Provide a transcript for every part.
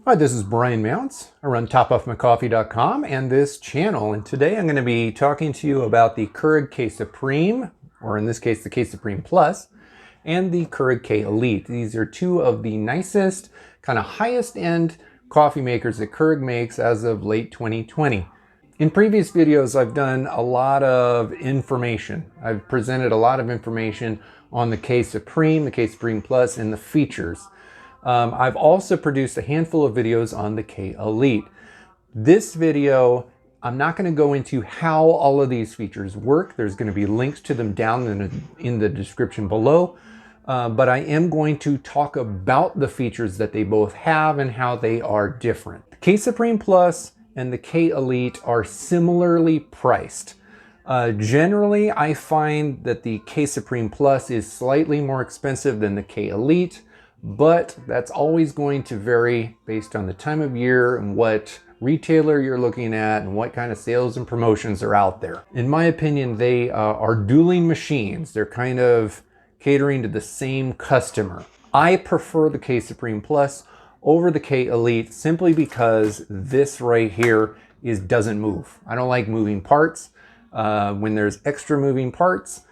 Hi, this is Brian Mounts. I run topoffmycoffee.com and this channel, and today I'm going to be talking to you about the Keurig K-Supreme, or in this case the K-Supreme Plus, and the Keurig K-Elite. These are two of the nicest, kind of highest end coffee makers that Keurig makes as of late 2020. In previous videos I've done a lot of information. I've presented a lot of information on the K-Supreme, the K-Supreme Plus, and the features. I've also produced a handful of videos on the K-Elite. This video, I'm not going to go into how all of these features work. There's going to be links to them down in the description below. But I am going to talk about the features that they both have and how they are different. The K-Supreme Plus and the K-Elite are similarly priced. Generally, I find that the K-Supreme Plus is slightly more expensive than the K-Elite. But that's always going to vary based on the time of year and what retailer you're looking at and what kind of sales and promotions are out there. In my opinion, they are dueling machines. They're kind of catering to the same customer. I prefer the K-Supreme Plus over the K-Elite simply because this right here doesn't move. I don't like moving parts. When there's extra moving parts,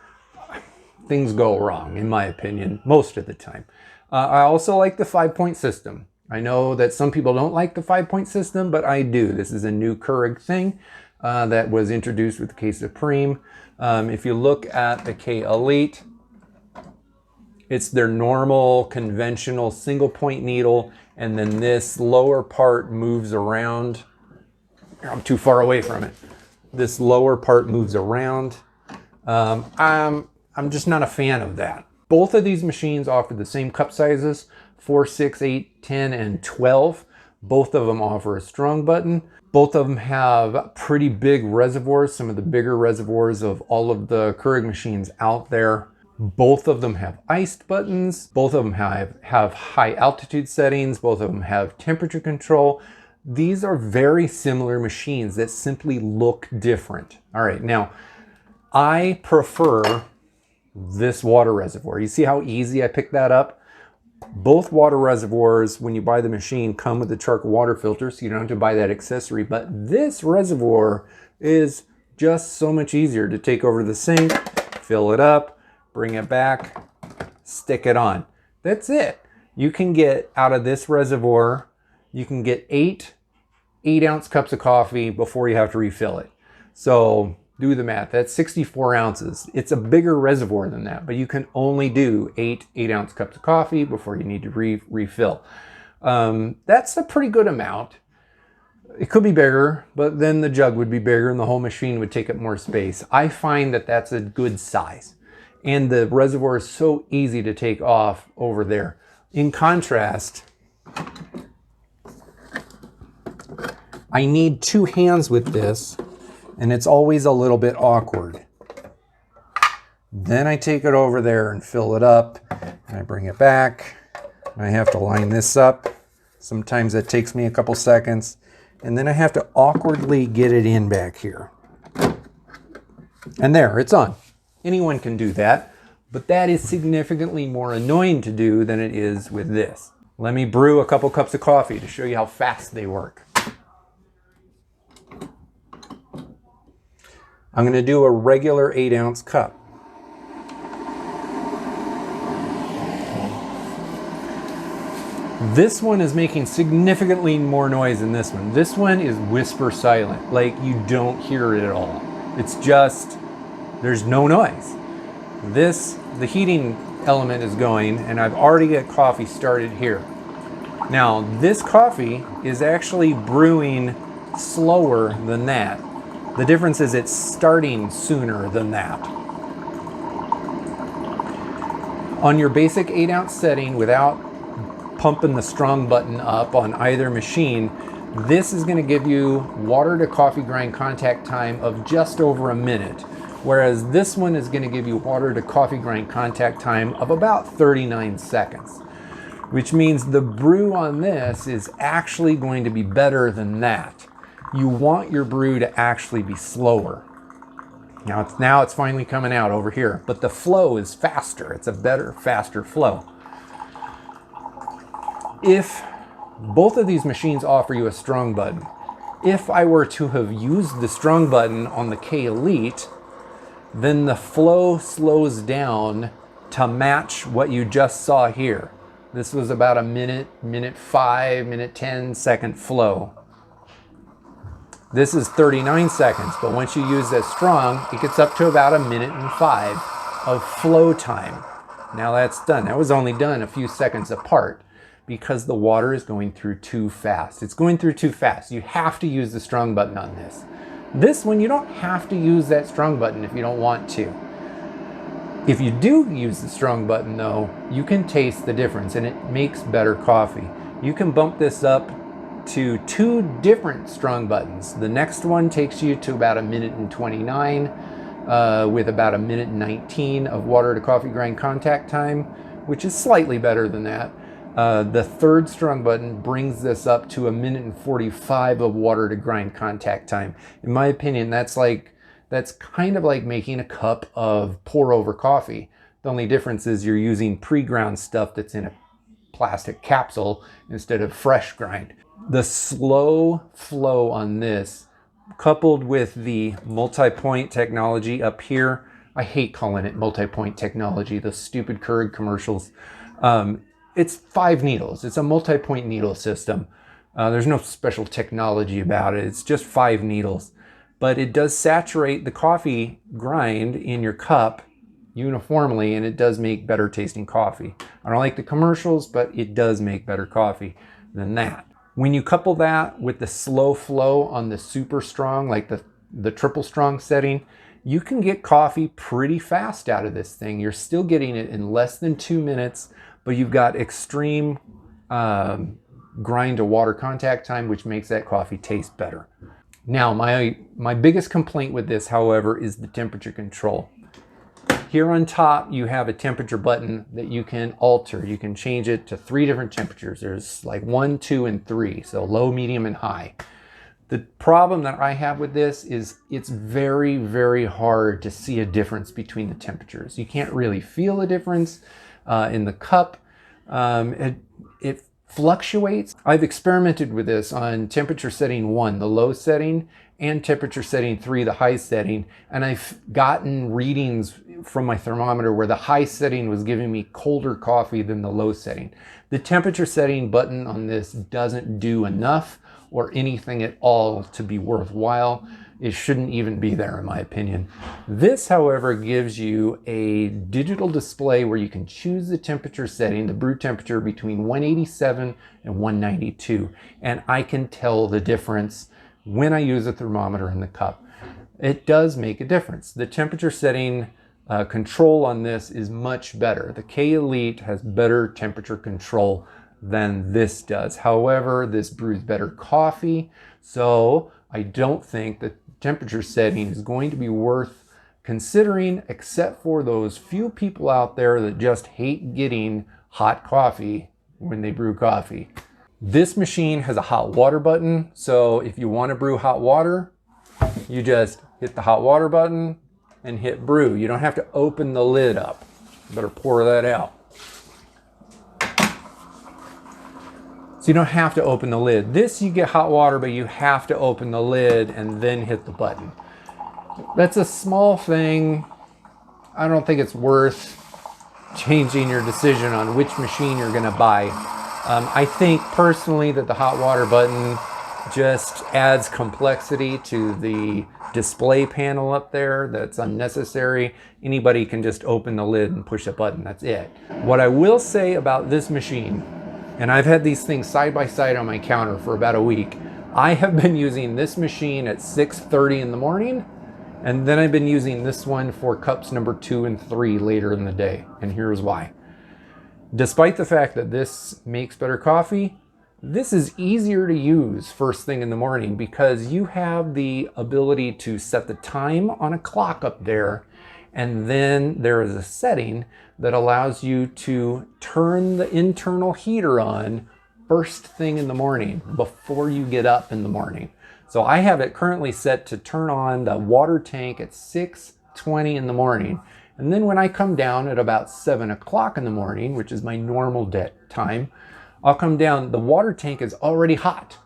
things go wrong, in my opinion, most of the time. I also like the 5-point system. I know that some people don't like the 5-point system, but I do. This is a new Keurig thing that was introduced with the K-Supreme. If you look at the K-Elite, it's their normal, conventional single-point needle, and then this lower part moves around. I'm too far away from it. This lower part moves around. I'm just not a fan of that. Both of these machines offer the same cup sizes, 4, 6, 8, 10, and 12. Both of them offer a strong button. Both of them have pretty big reservoirs, some of the bigger reservoirs of all of the Keurig machines out there. Both of them have iced buttons. Both of them have high altitude settings. Both of them have temperature control. These are very similar machines that simply look different. All right, now I prefer this water reservoir. You see how easy I picked that up? Both water reservoirs, when you buy the machine, come with the charcoal water filter, so you don't have to buy that accessory. But this reservoir is just so much easier to take over the sink, fill it up, bring it back, stick it on. That's it. You can get out of this reservoir, you can get 8 8-ounce cups of coffee before you have to refill it. So do the math. That's 64 ounces. It's a bigger reservoir than that, but you can only do 8 8-ounce cups of coffee before you need to refill. That's a pretty good amount. It could be bigger, but then the jug would be bigger and the whole machine would take up more space. I find that that's a good size. And the reservoir is so easy to take off over there. In contrast, I need 2 hands with this, and it's always a little bit awkward. Then I take it over there and fill it up, and I bring it back. I have to line this up. Sometimes that takes me a couple seconds, and then I have to awkwardly get it in back here. And there, it's on. Anyone can do that, but that is significantly more annoying to do than it is with this. Let me brew a couple cups of coffee to show you how fast they work. I'm going to do a regular 8-ounce cup. This one is making significantly more noise than this one. This one is whisper silent, like you don't hear it at all. It's just, there's no noise. The heating element is going, and I've already got coffee started here. Now, this coffee is actually brewing slower than that. The difference is it's starting sooner than that. On your basic 8-ounce setting, without pumping the strong button up on either machine, this is going to give you water to coffee grind contact time of just over a minute, whereas this one is going to give you water to coffee grind contact time of about 39 seconds, which means the brew on this is actually going to be better than that. You want your brew to actually be slower. Now it's finally coming out over here, but the flow is faster. It's a better, faster flow. If Both of these machines offer you a strong button. If I were to have used the strong button on the K-Elite, then the flow slows down to match what you just saw here. This was about a minute, minute 5, minute 10 second flow. This is 39 seconds, but once you use that strong, it gets up to about a minute and 5 of flow time. Now that's done. That was only done a few seconds apart because the water is going through too fast. It's going through too fast. You have to use the strong button on this. This one, you don't have to use that strong button if you don't want to. If you do use the strong button though, you can taste the difference and it makes better coffee. You can bump this up to 2 different strong buttons. The next one takes you to about a minute and 29 with about a minute and 19 of water to coffee grind contact time, which is slightly better than that. The third strong button brings this up to a minute and 45 of water to grind contact time. In my opinion, that's kind of like making a cup of pour over coffee. The only difference is you're using pre-ground stuff that's in a plastic capsule instead of fresh grind. The slow flow on this, coupled with the multi-point technology up here, I hate calling it multi-point technology, the stupid Keurig commercials. It's 5 needles. It's a multi-point needle system. There's no special technology about it. It's just 5 needles. But it does saturate the coffee grind in your cup uniformly, and it does make better tasting coffee. I don't like the commercials, but it does make better coffee than that. When you couple that with the slow flow on the super strong, like the triple strong setting, you can get coffee pretty fast out of this thing. You're still getting it in less than 2 minutes, but you've got extreme grind to water contact time, which makes that coffee taste better. Now, my biggest complaint with this, however, is the temperature control. Here on top, you have a temperature button that you can alter. You can change it to 3 different temperatures. There's like 1, 2, and 3, so low, medium, and high. The problem that I have with this is it's very, very hard to see a difference between the temperatures. You can't really feel a difference in the cup. It fluctuates. I've experimented with this on temperature setting 1, the low setting, and temperature setting 3, the high setting, and I've gotten readings from my thermometer where the high setting was giving me colder coffee than the low setting. The temperature setting button on this doesn't do enough or anything at all to be worthwhile. It shouldn't even be there, in my opinion. This, however, gives you a digital display where you can choose the temperature setting, the brew temperature between 187 and 192. And I can tell the difference when I use a thermometer in the cup. It does make a difference. The temperature setting control on this is much better. The K-Elite has better temperature control than this does. However, this brews better coffee, so I don't think that temperature setting is going to be worth considering, except for those few people out there that just hate getting hot coffee when they brew coffee. This machine has a hot water button, so if you want to brew hot water, you just hit the hot water button and hit brew. You don't have to open the lid up. You better pour that out. So you don't have to open the lid. This, you get hot water, but you have to open the lid and then hit the button. That's a small thing. I don't think it's worth changing your decision on which machine you're gonna buy. I think personally that the hot water button just adds complexity to the display panel up there that's unnecessary. Anybody can just open the lid and push a button, that's it. What I will say about this machine, and I've had these things side by side on my counter for about a week. I have been using this machine at 6:30 in the morning, and then I've been using this one for cups number 2 and 3 later in the day, and here's why. Despite the fact that this makes better coffee, this is easier to use first thing in the morning because you have the ability to set the time on a clock up there, and then there is a setting that allows you to turn the internal heater on first thing in the morning before you get up in the morning. So I have it currently set to turn on the water tank at 6:20 in the morning. And then when I come down at about 7 o'clock in the morning, which is my normal time, I'll come down, the water tank is already hot.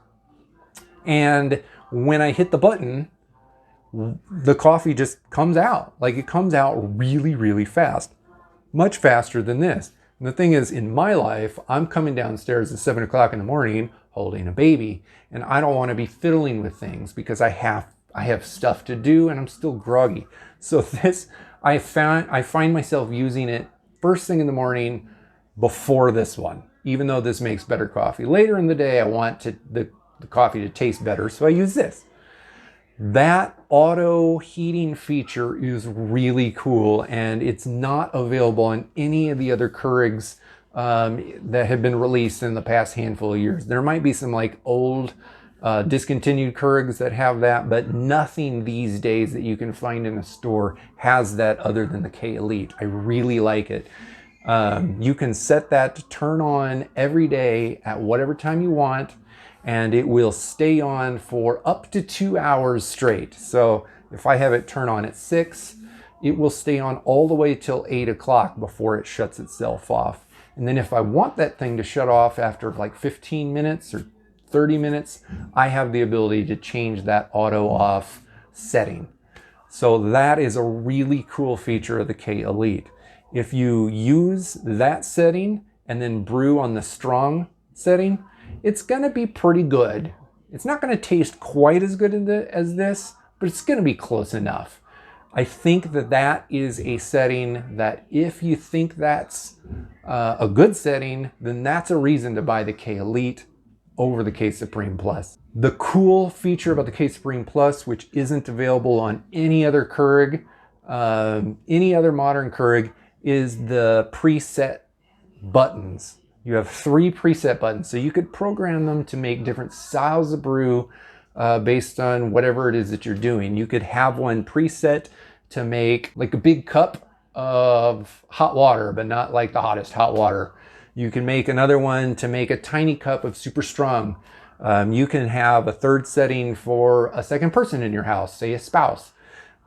And when I hit the button, the coffee just comes out. Like, it comes out really, really fast. Much faster than this. And the thing is, in my life, I'm coming downstairs at 7 o'clock in the morning holding a baby, and I don't want to be fiddling with things because I have stuff to do and I'm still groggy. So this, I find myself using it first thing in the morning before this one, even though this makes better coffee. Later in the day, I want the coffee to taste better, so I use this. That auto heating feature is really cool, and it's not available on any of the other Keurigs that have been released in the past handful of years. There might be some like old discontinued Keurigs that have that, but nothing these days that you can find in a store has that other than the K-Elite. I really like it. You can set that to turn on every day at whatever time you want, and it will stay on for up to 2 hours straight. So if I have it turn on at 6, it will stay on all the way till 8 o'clock before it shuts itself off. And then if I want that thing to shut off after like 15 minutes or 30 minutes, I have the ability to change that auto off setting. So that is a really cool feature of the K-Elite. If you use that setting and then brew on the strong setting, it's going to be pretty good. It's not going to taste quite as good as this, but it's going to be close enough. I think that is a setting that if you think that's a good setting, then that's a reason to buy the K-Elite over the K-Supreme Plus. The cool feature about the K-Supreme Plus, which isn't available on any other Keurig, any other modern Keurig, is the preset buttons. You have 3 preset buttons, so you could program them to make different styles of brew based on whatever it is that you're doing. You could have one preset to make like a big cup of hot water, but not like the hottest hot water. You can make another one to make a tiny cup of super strong. You can have a third setting for a second person in your house, say a spouse.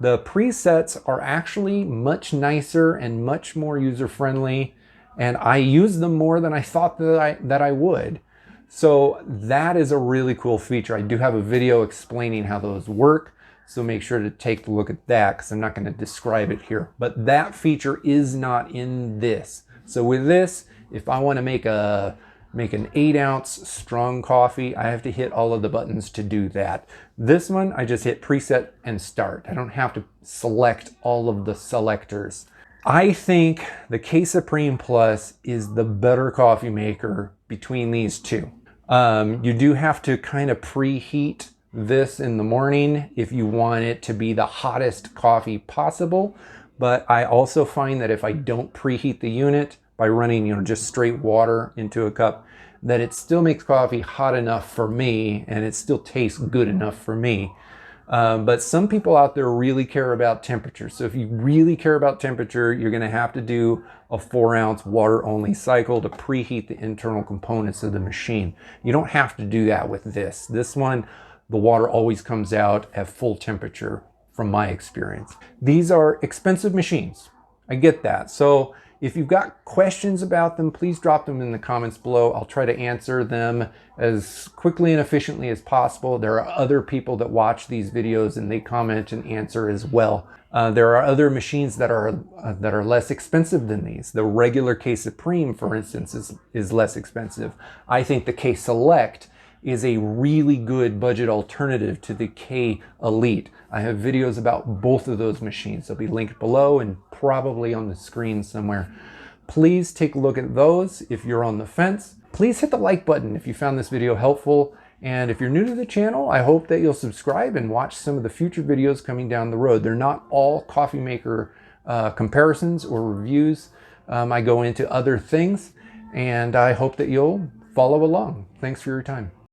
The presets are actually much nicer and much more user-friendly, and I use them more than I thought that I would. So that is a really cool feature. I do have a video explaining how those work, so make sure to take a look at that because I'm not going to describe it here. But that feature is not in this. So with this, if I want to make an 8-ounce strong coffee, I have to hit all of the buttons to do that. This one, I just hit preset and start. I don't have to select all of the selectors. I think the K-Supreme Plus is the better coffee maker between these two. You do have to kind of preheat this in the morning if you want it to be the hottest coffee possible. But I also find that if I don't preheat the unit by running, just straight water into a cup, that it still makes coffee hot enough for me and it still tastes good enough for me. But some people out there really care about temperature. So if you really care about temperature, you're going to have to do a 4-ounce water-only cycle to preheat the internal components of the machine. You don't have to do that with this. This one, the water always comes out at full temperature from my experience. These are expensive machines. I get that. So if you've got questions about them, please drop them in the comments below. I'll try to answer them as quickly and efficiently as possible. There are other people that watch these videos and they comment and answer as well. There are other machines that are less expensive than these. The regular K-Supreme, for instance, is less expensive. I think the K-Select is a really good budget alternative to the K-Elite. I have videos about both of those machines. They'll be linked below and probably on the screen somewhere. Please take a look at those if you're on the fence. Please hit the like button if you found this video helpful. And if you're new to the channel, I hope that you'll subscribe and watch some of the future videos coming down the road. They're not all coffee maker comparisons or reviews. I go into other things, and I hope that you'll follow along. Thanks for your time.